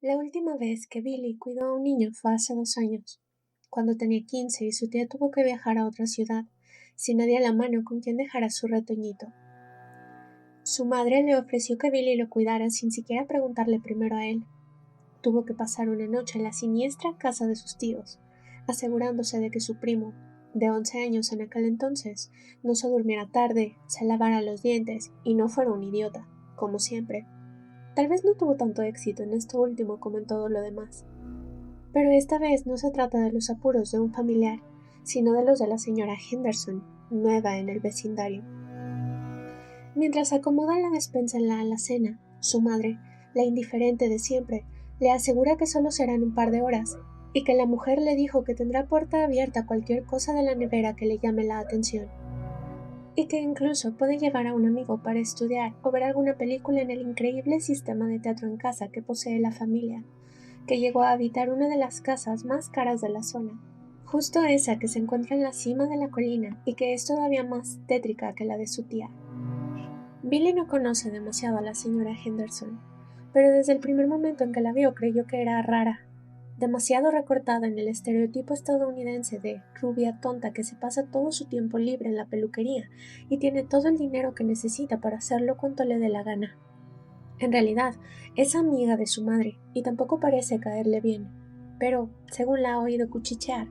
La última vez que Billy cuidó a un niño fue hace 2 años, cuando tenía 15 y su tía tuvo que viajar a otra ciudad, sin nadie a la mano con quien dejar a su retoñito. Su madre le ofreció que Billy lo cuidara sin siquiera preguntarle primero a él. Tuvo que pasar una noche en la siniestra casa de sus tíos, asegurándose de que su primo, de 11 años en aquel entonces, no se durmiera tarde, se lavara los dientes y no fuera un idiota, como siempre. Tal vez no tuvo tanto éxito en esto último como en todo lo demás. Pero esta vez no se trata de los apuros de un familiar, sino de los de la señora Henderson, nueva en el vecindario. Mientras acomoda la despensa en la alacena, su madre, la indiferente de siempre, le asegura que solo serán un par de horas, y que la mujer le dijo que tendrá puerta abierta a cualquier cosa de la nevera que le llame la atención, y que incluso puede llevar a un amigo para estudiar o ver alguna película en el increíble sistema de teatro en casa que posee la familia, que llegó a habitar una de las casas más caras de la zona, justo esa que se encuentra en la cima de la colina y que es todavía más tétrica que la de su tía. Billy no conoce demasiado a la señora Henderson, pero desde el primer momento en que la vio creyó que era rara, demasiado recortada en el estereotipo estadounidense de rubia tonta que se pasa todo su tiempo libre en la peluquería y tiene todo el dinero que necesita para hacerlo cuanto le dé la gana. En realidad, es amiga de su madre y tampoco parece caerle bien, pero, según la ha oído cuchichear,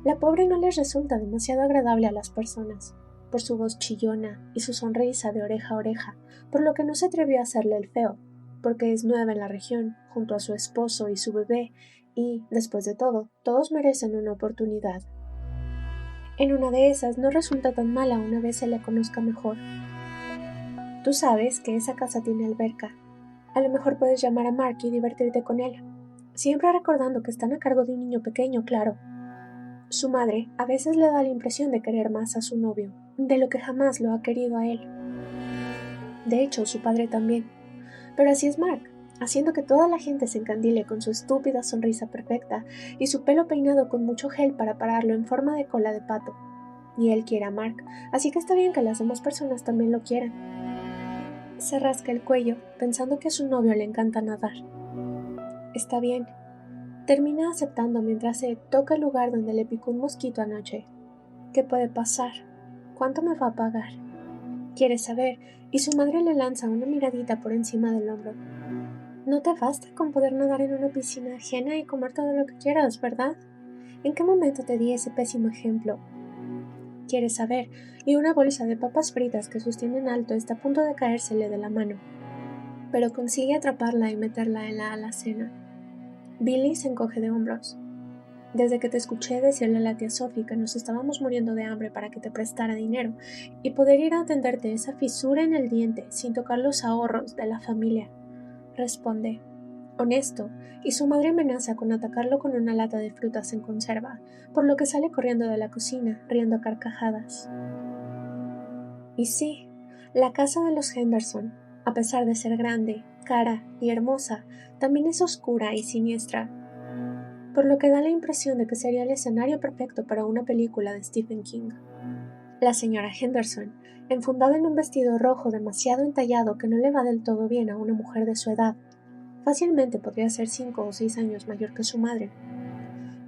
la pobre no les resulta demasiado agradable a las personas, por su voz chillona y su sonrisa de oreja a oreja, por lo que no se atrevió a hacerle el feo, porque es nueva en la región, junto a su esposo y su bebé, y, después de todo, todos merecen una oportunidad. En una de esas no resulta tan mala una vez se le conozca mejor. Tú sabes que esa casa tiene alberca. A lo mejor puedes llamar a Mark y divertirte con él. Siempre recordando que están a cargo de un niño pequeño, claro. Su madre a veces le da la impresión de querer más a su novio, de lo que jamás lo ha querido a él. De hecho, su padre también. Pero así es Mark, haciendo que toda la gente se encandile con su estúpida sonrisa perfecta y su pelo peinado con mucho gel para pararlo en forma de cola de pato. Y él quiere a Mark, así que está bien que las demás personas también lo quieran. Se rasca el cuello, pensando que a su novio le encanta nadar. Está bien. Termina aceptando mientras se toca el lugar donde le picó un mosquito anoche. ¿Qué puede pasar? ¿Cuánto me va a pagar? Quiere saber, y su madre le lanza una miradita por encima del hombro. No te basta con poder nadar en una piscina ajena y comer todo lo que quieras, ¿verdad? ¿En qué momento te di ese pésimo ejemplo? Quiere saber, y una bolsa de papas fritas que sostiene en alto está a punto de caérsele de la mano, pero consigue atraparla y meterla en la alacena. Billy se encoge de hombros. Desde que te escuché decirle a la tía Sophie que nos estábamos muriendo de hambre para que te prestara dinero y poder ir a atenderte esa fisura en el diente sin tocar los ahorros de la familia, responde, honesto, y su madre amenaza con atacarlo con una lata de frutas en conserva, por lo que sale corriendo de la cocina, riendo a carcajadas. Y sí, la casa de los Henderson, a pesar de ser grande, cara y hermosa, también es oscura y siniestra, por lo que da la impresión de que sería el escenario perfecto para una película de Stephen King. La señora Henderson, enfundada en un vestido rojo demasiado entallado que no le va del todo bien a una mujer de su edad, fácilmente podría ser 5 o 6 años mayor que su madre.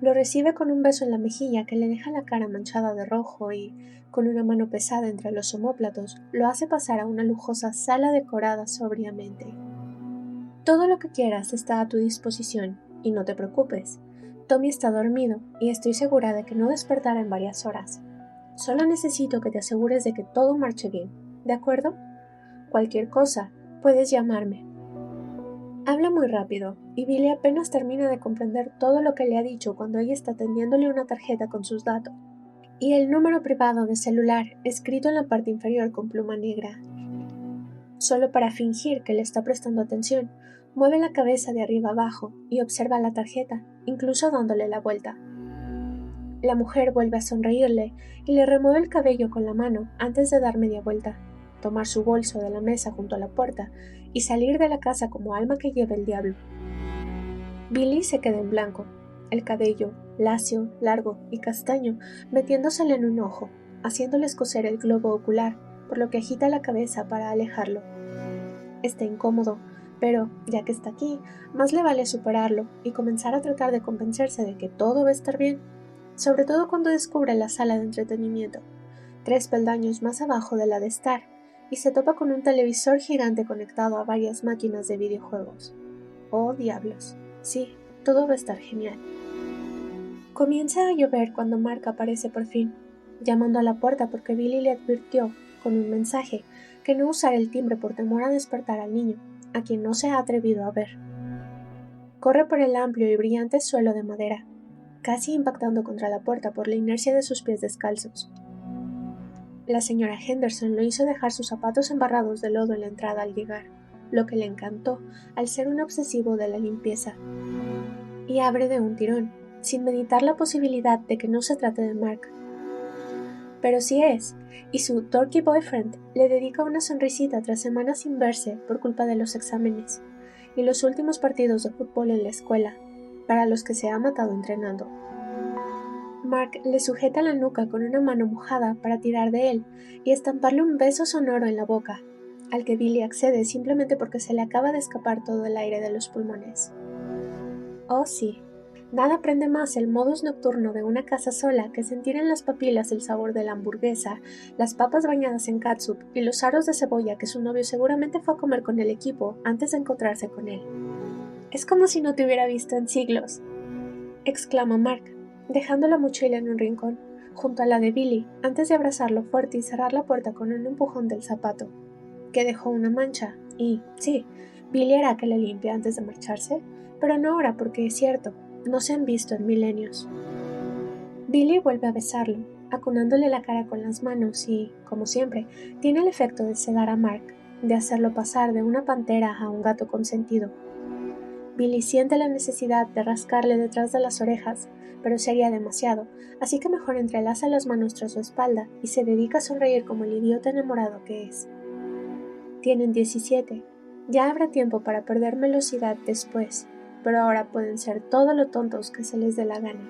Lo recibe con un beso en la mejilla que le deja la cara manchada de rojo y, con una mano pesada entre los omóplatos, lo hace pasar a una lujosa sala decorada sobriamente. Todo lo que quieras está a tu disposición, y no te preocupes. Tommy está dormido y estoy segura de que no despertará en varias horas. Solo necesito que te asegures de que todo marche bien, ¿de acuerdo? Cualquier cosa, puedes llamarme. Habla muy rápido, y Billy apenas termina de comprender todo lo que le ha dicho cuando ella está tendiéndole una tarjeta con sus datos, y el número privado de celular escrito en la parte inferior con pluma negra. Solo para fingir que le está prestando atención, mueve la cabeza de arriba abajo y observa la tarjeta, incluso dándole la vuelta. La mujer vuelve a sonreírle y le remueve el cabello con la mano antes de dar media vuelta, tomar su bolso de la mesa junto a la puerta y salir de la casa como alma que lleva el diablo. Billy se queda en blanco, el cabello, lacio, largo y castaño, metiéndosele en un ojo, haciéndole escocer el globo ocular, por lo que agita la cabeza para alejarlo. Está incómodo, Pero, ya que está aquí, más le vale superarlo y comenzar a tratar de convencerse de que todo va a estar bien, sobre todo cuando descubre la sala de entretenimiento, 3 peldaños más abajo de la de estar, y se topa con un televisor gigante conectado a varias máquinas de videojuegos. ¡Oh, diablos! Sí, todo va a estar genial. Comienza a llover cuando Mark aparece por fin, llamando a la puerta porque Billy le advirtió, con un mensaje, que no usara el timbre por temor a despertar al niño, a quien no se ha atrevido a ver. Corre por el amplio y brillante suelo de madera, casi impactando contra la puerta por la inercia de sus pies descalzos. La señora Henderson lo hizo dejar sus zapatos embarrados de lodo en la entrada al llegar, lo que le encantó al ser un obsesivo de la limpieza. Y abre de un tirón, sin meditar la posibilidad de que no se trate de Mark. Pero sí es, y su dorky boyfriend le dedica una sonrisita tras semanas sin verse por culpa de los exámenes y los últimos partidos de fútbol en la escuela, para los que se ha matado entrenando. Mark le sujeta la nuca con una mano mojada para tirar de él y estamparle un beso sonoro en la boca, al que Billy accede simplemente porque se le acaba de escapar todo el aire de los pulmones. Oh sí, nada prende más el modus nocturno de una casa sola que sentir en las papilas el sabor de la hamburguesa, las papas bañadas en catsup y los aros de cebolla que su novio seguramente fue a comer con el equipo antes de encontrarse con él. Es como si no te hubiera visto en siglos, exclama Mark, dejando la mochila en un rincón, junto a la de Billy, antes de abrazarlo fuerte y cerrar la puerta con un empujón del zapato, que dejó una mancha, y, sí, Billy hará que la limpie antes de marcharse, pero no ahora porque es cierto, no se han visto en milenios. Billy vuelve a besarlo, acunándole la cara con las manos y, como siempre, tiene el efecto de sedar a Mark, de hacerlo pasar de una pantera a un gato consentido. Billy siente la necesidad de rascarle detrás de las orejas, pero sería demasiado, así que mejor entrelaza las manos tras su espalda y se dedica a sonreír como el idiota enamorado que es. Tienen 17. Ya habrá tiempo para perder velocidad después, pero ahora pueden ser todo lo tontos que se les dé la gana.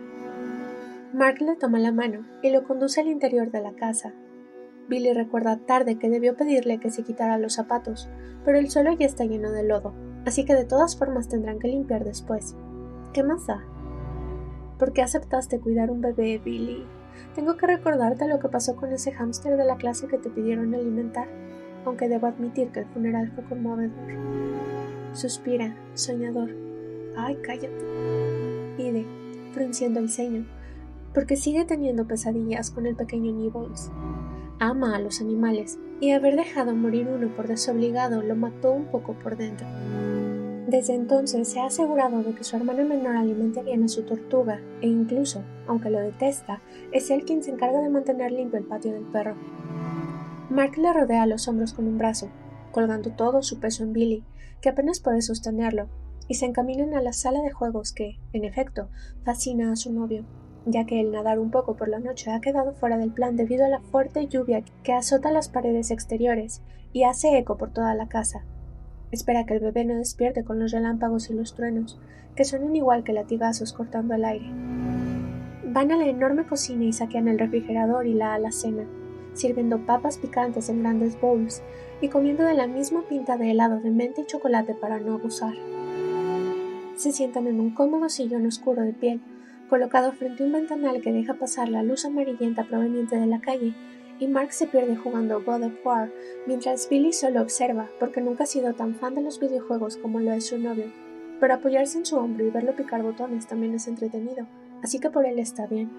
Mark le toma la mano y lo conduce al interior de la casa. Billy recuerda tarde que debió pedirle que se quitara los zapatos, pero el suelo ya está lleno de lodo, así que de todas formas tendrán que limpiar después. ¿Qué más da? ¿Por qué aceptaste cuidar un bebé, Billy? Tengo que recordarte lo que pasó con ese hámster de la clase que te pidieron alimentar, aunque debo admitir que el funeral fue conmovedor. Suspira, soñador. Ay, cállate. Pide, frunciendo el ceño, porque sigue teniendo pesadillas con el pequeño Nibbles. Ama a los animales, y haber dejado morir uno por desobligado lo mató un poco por dentro. Desde entonces se ha asegurado de que su hermana menor alimente bien a su tortuga, e incluso, aunque lo detesta, es él quien se encarga de mantener limpio el patio del perro. Mark le rodea los hombros con un brazo, colgando todo su peso en Billy, que apenas puede sostenerlo, y se encaminan a la sala de juegos que, en efecto, fascina a su novio, ya que el nadar un poco por la noche ha quedado fuera del plan debido a la fuerte lluvia que azota las paredes exteriores y hace eco por toda la casa. Espera que el bebé no despierte con los relámpagos y los truenos, que suenan igual que latigazos cortando el aire. Van a la enorme cocina y saquean el refrigerador y la alacena, sirviendo papas picantes en grandes bowls y comiendo de la misma pinta de helado de menta y chocolate para no abusar. Se sientan en un cómodo sillón oscuro de piel, colocado frente a un ventanal que deja pasar la luz amarillenta proveniente de la calle, y Mark se pierde jugando God of War, mientras Billy solo observa porque nunca ha sido tan fan de los videojuegos como lo es su novio, pero apoyarse en su hombro y verlo picar botones también es entretenido, así que por él está bien.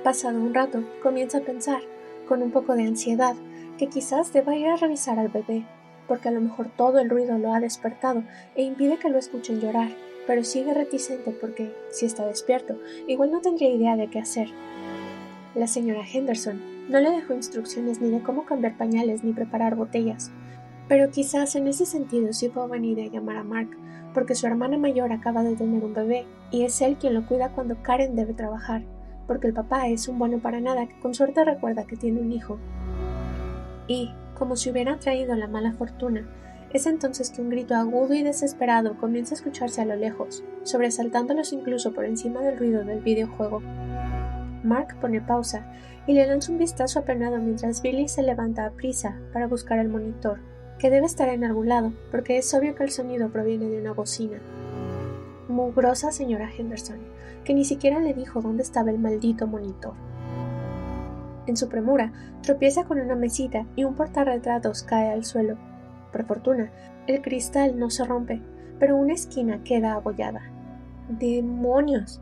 Pasado un rato, comienza a pensar, con un poco de ansiedad, que quizás deba ir a revisar al bebé, porque a lo mejor todo el ruido lo ha despertado e impide que lo escuchen llorar, pero sigue reticente porque, si está despierto, igual no tendría idea de qué hacer. La señora Henderson no le dejó instrucciones ni de cómo cambiar pañales ni preparar botellas, pero quizás en ese sentido sí fue buena idea llamar a Mark, porque su hermana mayor acaba de tener un bebé y es él quien lo cuida cuando Karen debe trabajar, porque el papá es un bueno para nada que con suerte recuerda que tiene un hijo. Y, como si hubiera traído la mala fortuna, es entonces que un grito agudo y desesperado comienza a escucharse a lo lejos, sobresaltándolos incluso por encima del ruido del videojuego. Mark pone pausa y le lanza un vistazo apenado mientras Billy se levanta a prisa para buscar el monitor, que debe estar en algún lado, porque es obvio que el sonido proviene de una bocina. Mugrosa señora Henderson, que ni siquiera le dijo dónde estaba el maldito monitor. En su premura, tropieza con una mesita y un portarretratos cae al suelo. Por fortuna, el cristal no se rompe, pero una esquina queda abollada. ¡Demonios!,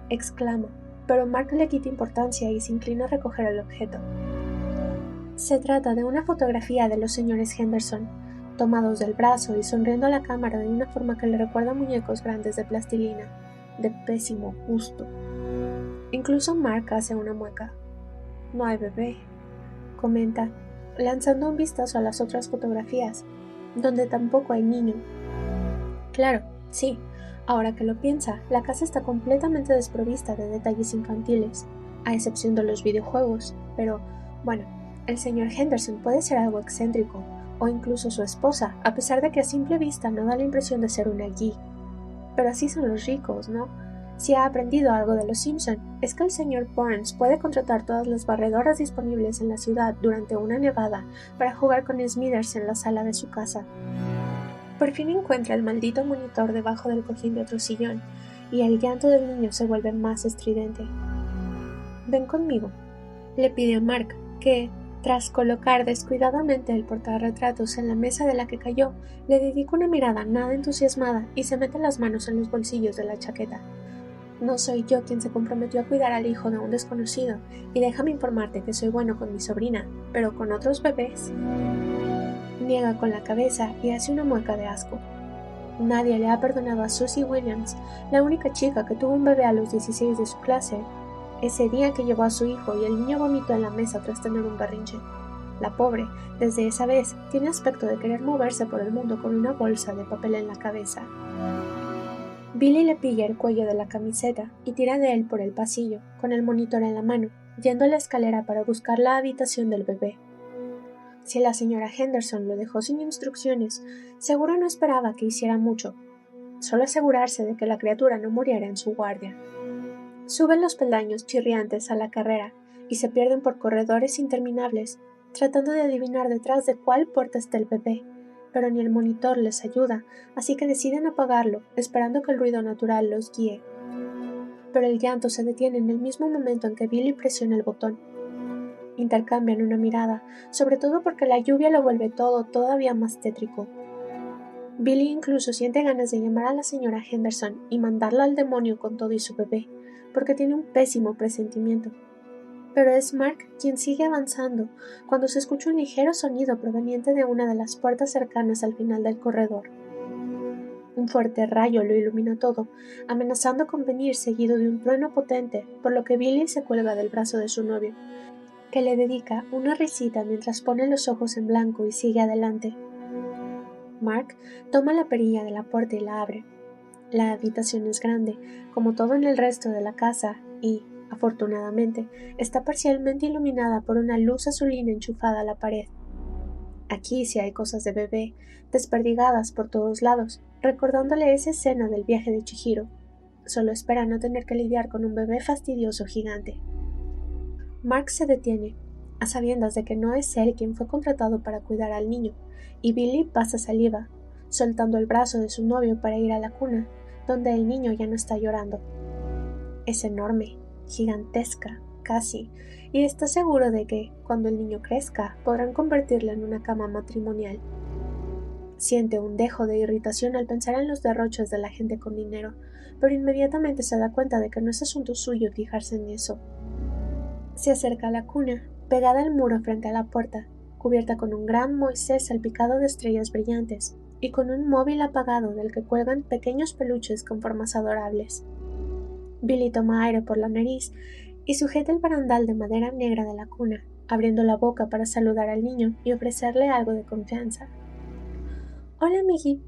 exclama, pero Mark le quita importancia y se inclina a recoger el objeto. Se trata de una fotografía de los señores Henderson, tomados del brazo y sonriendo a la cámara de una forma que le recuerda a muñecos grandes de plastilina, de pésimo gusto. Incluso Mark hace una mueca. No hay bebé, comenta, lanzando un vistazo a las otras fotografías, donde tampoco hay niño. Claro, sí, ahora que lo piensa, la casa está completamente desprovista de detalles infantiles, a excepción de los videojuegos, pero, bueno, el señor Henderson puede ser algo excéntrico, o incluso su esposa, a pesar de que a simple vista no da la impresión de ser una geek. Pero así son los ricos, ¿no? Si ha aprendido algo de los Simpson, es que el señor Burns puede contratar todas las barredoras disponibles en la ciudad durante una nevada para jugar con Smithers en la sala de su casa. Por fin encuentra el maldito monitor debajo del cojín de otro sillón, y el llanto del niño se vuelve más estridente. «Ven conmigo», le pide a Mark, que, tras colocar descuidadamente el portarretratos en la mesa de la que cayó, le dedica una mirada nada entusiasmada y se mete las manos en los bolsillos de la chaqueta. «No soy yo quien se comprometió a cuidar al hijo de un desconocido, y déjame informarte que soy bueno con mi sobrina, pero con otros bebés». Niega con la cabeza y hace una mueca de asco. Nadie le ha perdonado a Susie Williams, la única chica que tuvo un bebé a los 16 de su clase, ese día que llevó a su hijo y el niño vomitó en la mesa tras tener un berrinche. La pobre, desde esa vez, tiene aspecto de querer moverse por el mundo con una bolsa de papel en la cabeza. Billy le pilla el cuello de la camiseta y tira de él por el pasillo, con el monitor en la mano, yendo a la escalera para buscar la habitación del bebé. Si la señora Henderson lo dejó sin instrucciones, seguro no esperaba que hiciera mucho, solo asegurarse de que la criatura no muriera en su guardia. Suben los peldaños chirriantes a la carrera y se pierden por corredores interminables, tratando de adivinar detrás de cuál puerta está el bebé, pero ni el monitor les ayuda, así que deciden apagarlo, esperando que el ruido natural los guíe. Pero el llanto se detiene en el mismo momento en que Billy presiona el botón. Intercambian una mirada, sobre todo porque la lluvia lo vuelve todo todavía más tétrico. Billy incluso siente ganas de llamar a la señora Henderson y mandarla al demonio con todo y su bebé, porque tiene un pésimo presentimiento. Pero es Mark quien sigue avanzando cuando se escucha un ligero sonido proveniente de una de las puertas cercanas al final del corredor. Un fuerte rayo lo ilumina todo, amenazando con venir seguido de un trueno potente, por lo que Billy se cuelga del brazo de su novio, que le dedica una risita mientras pone los ojos en blanco y sigue adelante. Mark toma la perilla de la puerta y la abre. La habitación es grande, como todo en el resto de la casa, y, afortunadamente, está parcialmente iluminada por una luz azulina enchufada a la pared. Aquí sí hay cosas de bebé, desperdigadas por todos lados, recordándole esa escena del viaje de Chihiro. Solo espera no tener que lidiar con un bebé fastidioso gigante. Mark se detiene, a sabiendas de que no es él quien fue contratado para cuidar al niño, y Billy pasa saliva, soltando el brazo de su novio para ir a la cuna, donde el niño ya no está llorando. Es enorme, gigantesca, casi, y está seguro de que, cuando el niño crezca, podrán convertirla en una cama matrimonial. Siente un dejo de irritación al pensar en los derroches de la gente con dinero, pero inmediatamente se da cuenta de que no es asunto suyo fijarse en eso. Se acerca a la cuna, pegada al muro frente a la puerta, cubierta con un gran Moisés salpicado de estrellas brillantes, y con un móvil apagado del que cuelgan pequeños peluches con formas adorables. Billy toma aire por la nariz y sujeta el barandal de madera negra de la cuna, abriendo la boca para saludar al niño y ofrecerle algo de confianza. «Hola, Miggy».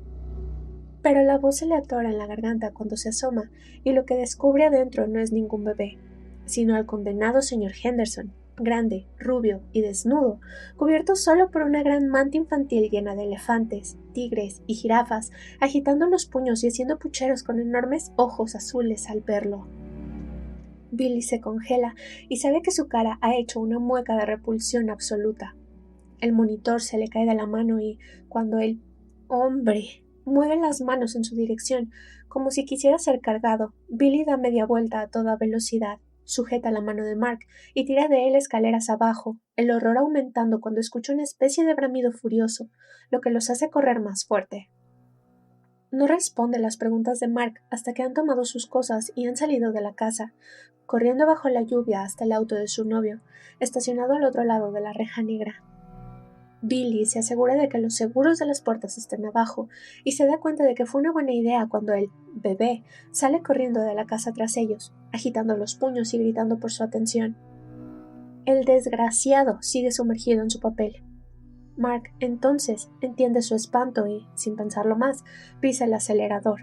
Pero la voz se le atora en la garganta cuando se asoma, y lo que descubre adentro no es ningún bebé, sino al condenado señor Henderson, grande, rubio y desnudo, cubierto solo por una gran manta infantil llena de elefantes, tigres y jirafas, agitando los puños y haciendo pucheros con enormes ojos azules al verlo. Billy se congela y sabe que su cara ha hecho una mueca de repulsión absoluta. El monitor se le cae de la mano y, cuando el hombre mueve las manos en su dirección, como si quisiera ser cargado, Billy da media vuelta a toda velocidad, sujeta la mano de Mark y tira de él escaleras abajo, el horror aumentando cuando escucha una especie de bramido furioso, lo que los hace correr más fuerte. No responde las preguntas de Mark hasta que han tomado sus cosas y han salido de la casa, corriendo bajo la lluvia hasta el auto de su novio, estacionado al otro lado de la reja negra. Billy se asegura de que los seguros de las puertas estén abajo y se da cuenta de que fue una buena idea cuando el bebé sale corriendo de la casa tras ellos, agitando los puños y gritando por su atención. El desgraciado sigue sumergido en su papel. Mark entonces entiende su espanto y, sin pensarlo más, pisa el acelerador.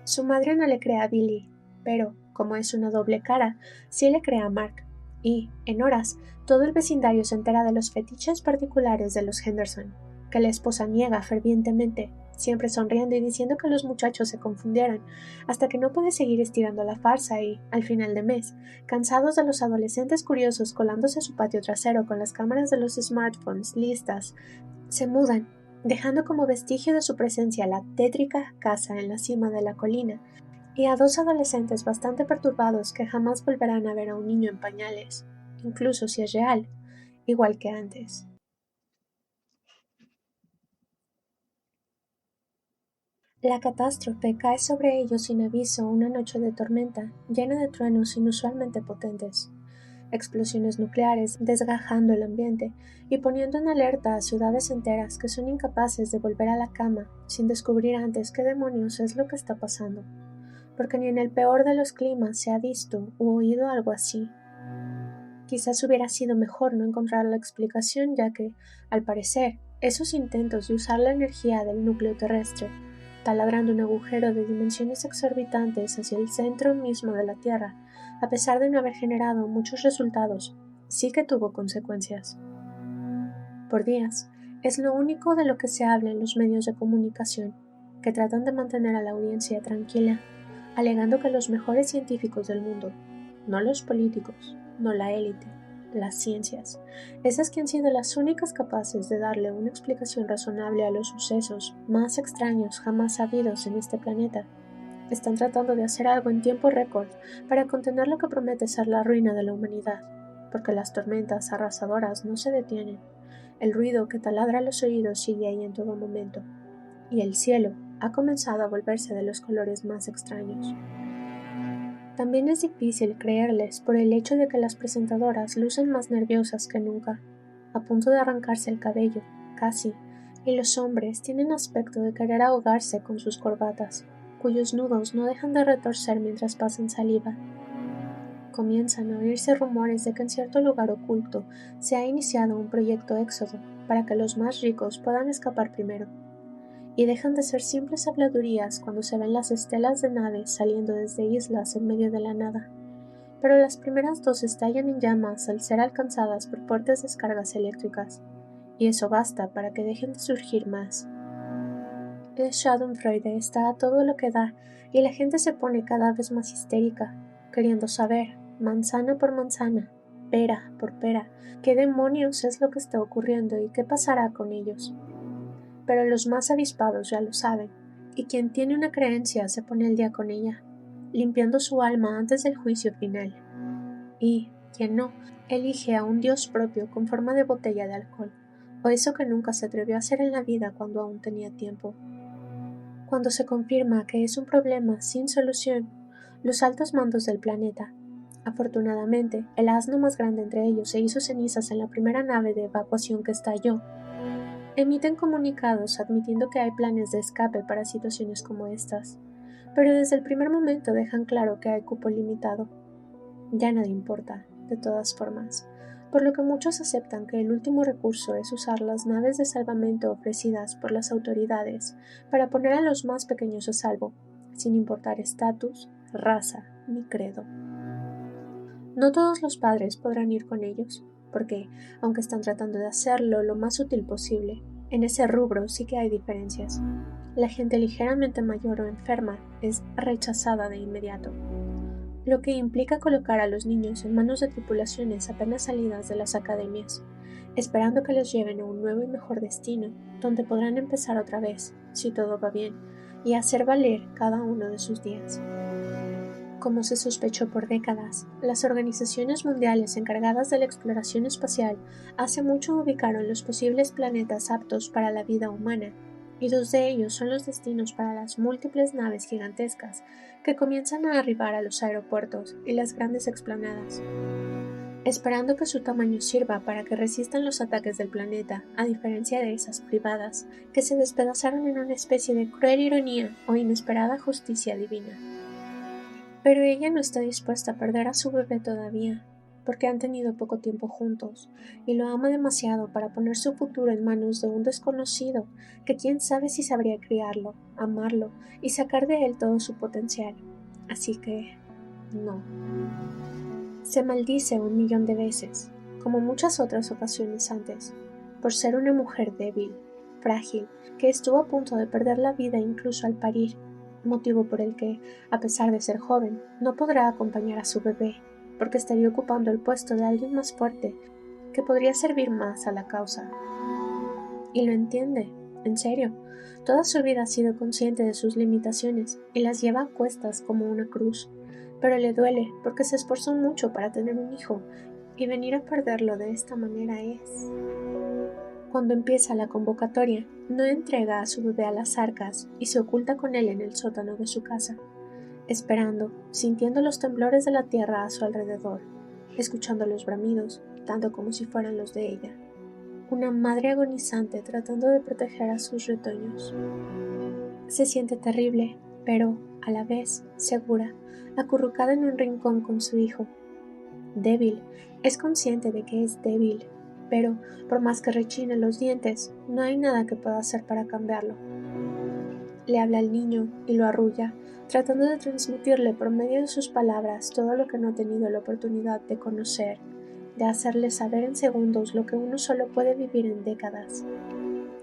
Su madre no le cree a Billy, pero, como es una doble cara, sí le cree a Mark, y, en horas, todo el vecindario se entera de los fetiches particulares de los Henderson, que la esposa niega fervientemente, siempre sonriendo y diciendo que los muchachos se confundieron, hasta que no puede seguir estirando la farsa y, al final de mes, cansados de los adolescentes curiosos colándose a su patio trasero con las cámaras de los smartphones listas, se mudan, dejando como vestigio de su presencia la tétrica casa en la cima de la colina, y a dos adolescentes bastante perturbados que jamás volverán a ver a un niño en pañales, incluso si es real, igual que antes. La catástrofe cae sobre ellos sin aviso una noche de tormenta, llena de truenos inusualmente potentes, explosiones nucleares desgajando el ambiente y poniendo en alerta a ciudades enteras que son incapaces de volver a la cama sin descubrir antes qué demonios es lo que está pasando, porque ni en el peor de los climas se ha visto u oído algo así. Quizás hubiera sido mejor no encontrar la explicación, ya que, al parecer, esos intentos de usar la energía del núcleo terrestre, taladrando un agujero de dimensiones exorbitantes hacia el centro mismo de la Tierra, a pesar de no haber generado muchos resultados, sí que tuvo consecuencias. Por días, es lo único de lo que se habla en los medios de comunicación, que tratan de mantener a la audiencia tranquila, alegando que los mejores científicos del mundo, no los políticos, no la élite, las ciencias, esas que han sido las únicas capaces de darle una explicación razonable a los sucesos más extraños jamás sabidos en este planeta, están tratando de hacer algo en tiempo récord para contener lo que promete ser la ruina de la humanidad, porque las tormentas arrasadoras no se detienen, el ruido que taladra los oídos sigue ahí en todo momento, y el cielo ha comenzado a volverse de los colores más extraños. También es difícil creerles por el hecho de que las presentadoras lucen más nerviosas que nunca, a punto de arrancarse el cabello, casi, y los hombres tienen aspecto de querer ahogarse con sus corbatas, cuyos nudos no dejan de retorcer mientras pasan saliva. Comienzan a oírse rumores de que en cierto lugar oculto se ha iniciado un proyecto éxodo para que los más ricos puedan escapar primero, y dejan de ser simples habladurías cuando se ven las estelas de naves saliendo desde islas en medio de la nada. Pero las primeras dos estallan en llamas al ser alcanzadas por fuertes descargas eléctricas, y eso basta para que dejen de surgir más. El Schadenfreude está a todo lo que da, y la gente se pone cada vez más histérica, queriendo saber, manzana por manzana, pera por pera, qué demonios es lo que está ocurriendo y qué pasará con ellos. Pero los más avispados ya lo saben, y quien tiene una creencia se pone al día con ella, limpiando su alma antes del juicio final. Y, quien no, elige a un dios propio con forma de botella de alcohol, o eso que nunca se atrevió a hacer en la vida cuando aún tenía tiempo. Cuando se confirma que es un problema sin solución, los altos mandos del planeta, afortunadamente, el asno más grande entre ellos se hizo cenizas en la primera nave de evacuación que estalló, emiten comunicados admitiendo que hay planes de escape para situaciones como estas, pero desde el primer momento dejan claro que hay cupo limitado. Ya nada importa, de todas formas, por lo que muchos aceptan que el último recurso es usar las naves de salvamento ofrecidas por las autoridades para poner a los más pequeños a salvo, sin importar estatus, raza ni credo. No todos los padres podrán ir con ellos, porque, aunque están tratando de hacerlo lo más útil posible, en ese rubro sí que hay diferencias. La gente ligeramente mayor o enferma es rechazada de inmediato. lo que implica colocar a los niños en manos de tripulaciones apenas salidas de las academias, esperando que los lleven a un nuevo y mejor destino, donde podrán empezar otra vez, si todo va bien, y hacer valer cada uno de sus días. Como se sospechó por décadas, las organizaciones mundiales encargadas de la exploración espacial hace mucho ubicaron los posibles planetas aptos para la vida humana, y 2 de ellos son los destinos para las múltiples naves gigantescas que comienzan a arribar a los aeropuertos y las grandes explanadas. Esperando que su tamaño sirva para que resistan los ataques del planeta, a diferencia de esas privadas, que se despedazaron en una especie de cruel ironía o inesperada justicia divina. Pero ella no está dispuesta a perder a su bebé todavía, porque han tenido poco tiempo juntos, y lo ama demasiado para poner su futuro en manos de un desconocido, que quién sabe si sabría criarlo, amarlo y sacar de él todo su potencial. Así que, no. Se maldice 1.000.000 de veces, como muchas otras ocasiones antes, por ser una mujer débil, frágil, que estuvo a punto de perder la vida incluso al parir, motivo por el que, a pesar de ser joven, no podrá acompañar a su bebé, porque estaría ocupando el puesto de alguien más fuerte, que podría servir más a la causa. Y lo entiende, en serio. Toda su vida ha sido consciente de sus limitaciones y las lleva a cuestas como una cruz, pero le duele porque se esforzó mucho para tener un hijo, y venir a perderlo de esta manera es... Cuando empieza la convocatoria, no entrega a su bebé a las arcas y se oculta con él en el sótano de su casa, esperando, sintiendo los temblores de la tierra a su alrededor, escuchando los bramidos, tanto como si fueran los de ella. Una madre agonizante tratando de proteger a sus retoños. Se siente terrible, pero, a la vez, segura, acurrucada en un rincón con su hijo. Débil, es consciente de que es débil, pero, por más que rechine los dientes, no hay nada que pueda hacer para cambiarlo. Le habla al niño y lo arrulla, tratando de transmitirle por medio de sus palabras todo lo que no ha tenido la oportunidad de conocer, de hacerle saber en segundos lo que uno solo puede vivir en décadas.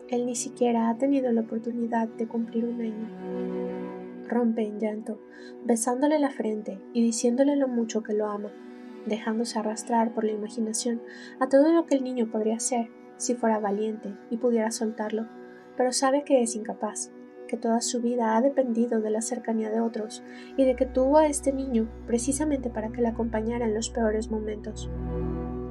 Él ni siquiera ha tenido la oportunidad de cumplir 1 año. Rompe en llanto, besándole la frente y diciéndole lo mucho que lo ama, dejándose arrastrar por la imaginación a todo lo que el niño podría hacer si fuera valiente y pudiera soltarlo, pero sabe que es incapaz, que toda su vida ha dependido de la cercanía de otros y de que tuvo a este niño precisamente para que le acompañara en los peores momentos.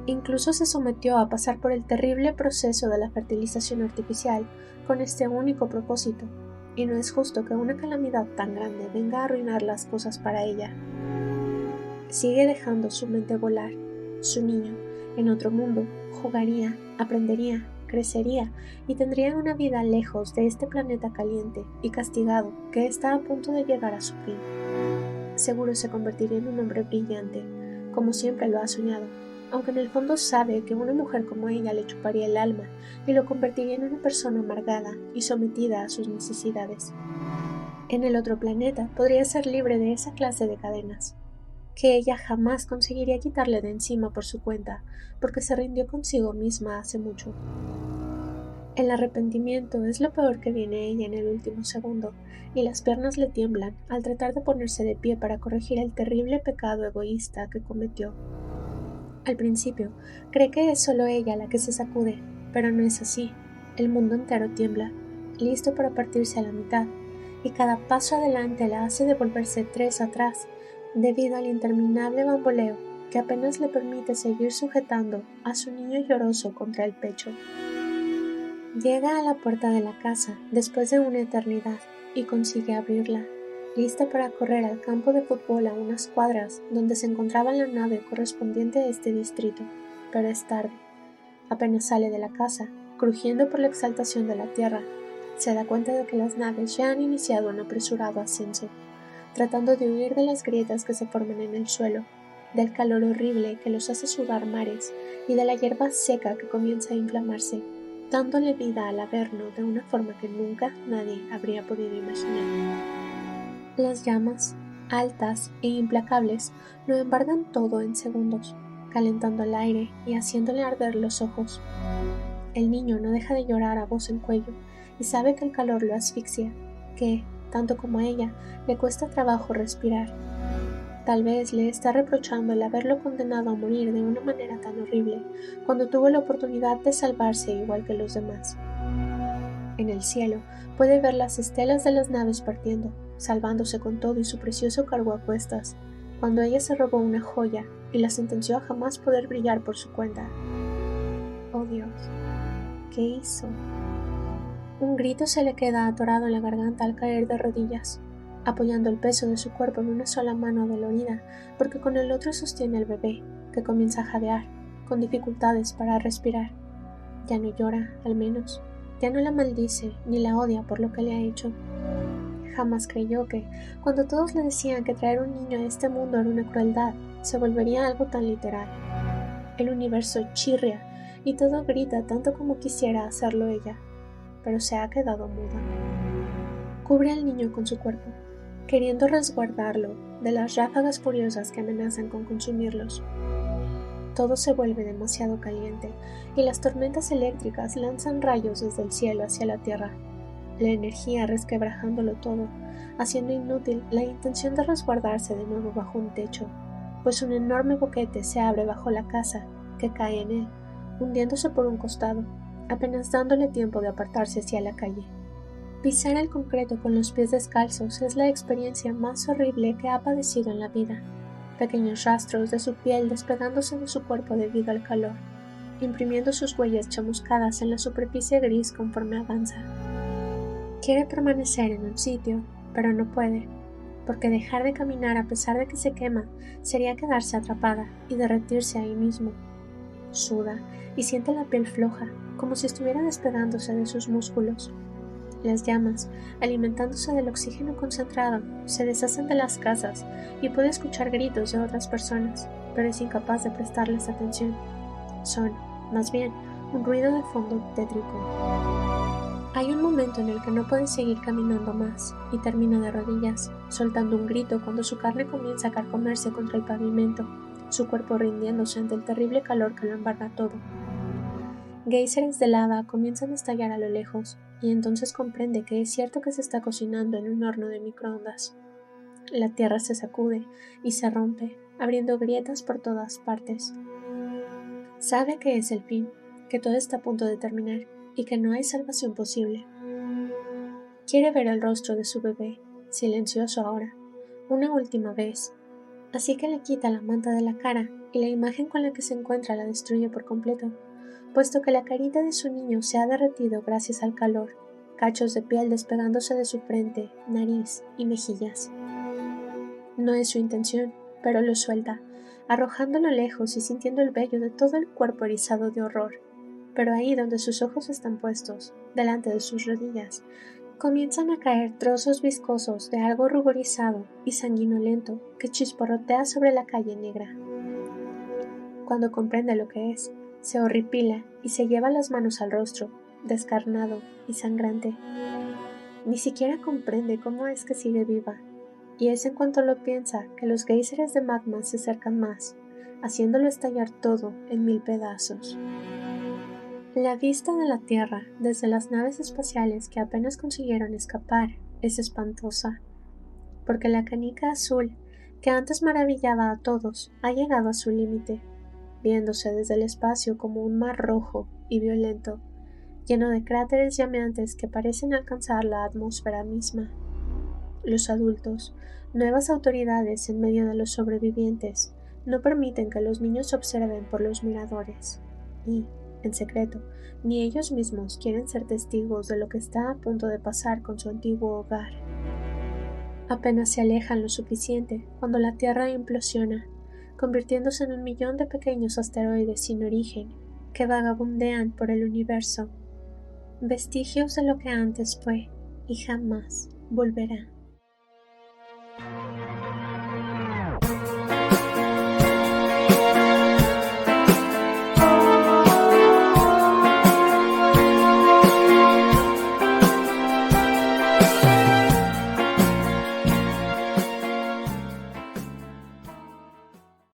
Incluso se sometió a pasar por el terrible proceso de la fertilización artificial con este único propósito, y no es justo que una calamidad tan grande venga a arruinar las cosas para ella. Sigue dejando su mente volar. Su niño, en otro mundo, jugaría, aprendería, crecería y tendría una vida lejos de este planeta caliente y castigado que está a punto de llegar a su fin. Seguro se convertiría en un hombre brillante, como siempre lo ha soñado, aunque en el fondo sabe que una mujer como ella le chuparía el alma y lo convertiría en una persona amargada y sometida a sus necesidades. En el otro planeta podría ser libre de esa clase de cadenas, que ella jamás conseguiría quitarle de encima por su cuenta, porque se rindió consigo misma hace mucho. El arrepentimiento es lo peor que viene a ella en el último segundo, y las piernas le tiemblan al tratar de ponerse de pie para corregir el terrible pecado egoísta que cometió. Al principio, cree que es solo ella la que se sacude, pero no es así. El mundo entero tiembla, listo para partirse a la mitad, y cada paso adelante la hace devolverse 3 atrás, debido al interminable bamboleo que apenas le permite seguir sujetando a su niño lloroso contra el pecho. Llega a la puerta de la casa después de una eternidad y consigue abrirla, lista para correr al campo de fútbol a unas cuadras donde se encontraba la nave correspondiente a este distrito, pero es tarde. Apenas sale de la casa, crujiendo por la exaltación de la tierra, se da cuenta de que las naves ya han iniciado un apresurado ascenso, tratando de huir de las grietas que se forman en el suelo, del calor horrible que los hace sudar mares y de la hierba seca que comienza a inflamarse, dándole vida al Averno de una forma que nunca nadie habría podido imaginar. Las llamas, altas e implacables, lo embargan todo en segundos, calentando el aire y haciéndole arder los ojos. El niño no deja de llorar a voz en cuello y sabe que el calor lo asfixia, que, tanto como a ella, le cuesta trabajo respirar. Tal vez le está reprochando el haberlo condenado a morir de una manera tan horrible, cuando tuvo la oportunidad de salvarse igual que los demás. En el cielo puede ver las estelas de las naves partiendo, salvándose con todo y su precioso cargo a cuestas, cuando ella se robó una joya y la sentenció a jamás poder brillar por su cuenta. Oh Dios, ¿qué hizo? Un grito se le queda atorado en la garganta al caer de rodillas, apoyando el peso de su cuerpo en una sola mano adolorida, porque con el otro sostiene al bebé, que comienza a jadear, con dificultades para respirar. Ya no llora, al menos. Ya no la maldice ni la odia por lo que le ha hecho. Jamás creyó que, cuando todos le decían que traer un niño a este mundo era una crueldad, se volvería algo tan literal. El universo chirria y todo grita tanto como quisiera hacerlo ella, pero se ha quedado muda. Cubre al niño con su cuerpo, queriendo resguardarlo de las ráfagas furiosas que amenazan con consumirlos. Todo se vuelve demasiado caliente y las tormentas eléctricas lanzan rayos desde el cielo hacia la tierra, la energía resquebrajándolo todo, haciendo inútil la intención de resguardarse de nuevo bajo un techo, pues un enorme boquete se abre bajo la casa, que cae en él, hundiéndose por un costado, apenas dándole tiempo de apartarse hacia la calle. Pisar el concreto con los pies descalzos es la experiencia más horrible que ha padecido en la vida. Pequeños rastros de su piel despegándose de su cuerpo debido al calor, imprimiendo sus huellas chamuscadas en la superficie gris conforme avanza. Quiere permanecer en un sitio, pero no puede, porque dejar de caminar a pesar de que se quema sería quedarse atrapada y derretirse ahí mismo. Suda y siente la piel floja, como si estuviera despegándose de sus músculos. Las llamas, alimentándose del oxígeno concentrado, se deshacen de las casas y puede escuchar gritos de otras personas, pero es incapaz de prestarles atención. Son, más bien, un ruido de fondo tétrico. Hay un momento en el que no puede seguir caminando más y termina de rodillas, soltando un grito cuando su carne comienza a carcomerse contra el pavimento, su cuerpo rindiéndose ante el terrible calor que lo embarga todo. Géiseres de lava comienzan a estallar a lo lejos, y entonces comprende que es cierto que se está cocinando en un horno de microondas. La tierra se sacude y se rompe, abriendo grietas por todas partes. Sabe que es el fin, que todo está a punto de terminar y que no hay salvación posible. Quiere ver el rostro de su bebé, silencioso ahora, una última vez, así que le quita la manta de la cara y la imagen con la que se encuentra la destruye por completo, puesto que la carita de su niño se ha derretido gracias al calor, cachos de piel despegándose de su frente, nariz y mejillas. No es su intención, pero lo suelta, arrojándolo lejos y sintiendo el vello de todo el cuerpo erizado de horror. Pero ahí donde sus ojos están puestos, delante de sus rodillas, comienzan a caer trozos viscosos de algo ruborizado y sanguinolento que chisporrotea sobre la calle negra. Cuando comprende lo que es, se horripila y se lleva las manos al rostro, descarnado y sangrante. Ni siquiera comprende cómo es que sigue viva, y es en cuanto lo piensa que los géiseres de magma se acercan más, haciéndolo estallar todo en 1000 pedazos. La vista de la Tierra desde las naves espaciales que apenas consiguieron escapar es espantosa, porque la canica azul que antes maravillaba a todos ha llegado a su límite, viéndose desde el espacio como un mar rojo y violento, lleno de cráteres llameantes que parecen alcanzar la atmósfera misma. Los adultos, nuevas autoridades en medio de los sobrevivientes, no permiten que los niños observen por los miradores, y, en secreto, ni ellos mismos quieren ser testigos de lo que está a punto de pasar con su antiguo hogar. Apenas se alejan lo suficiente cuando la Tierra implosiona, convirtiéndose en 1.000.000 de pequeños asteroides sin origen que vagabundean por el universo, vestigios de lo que antes fue y jamás volverá.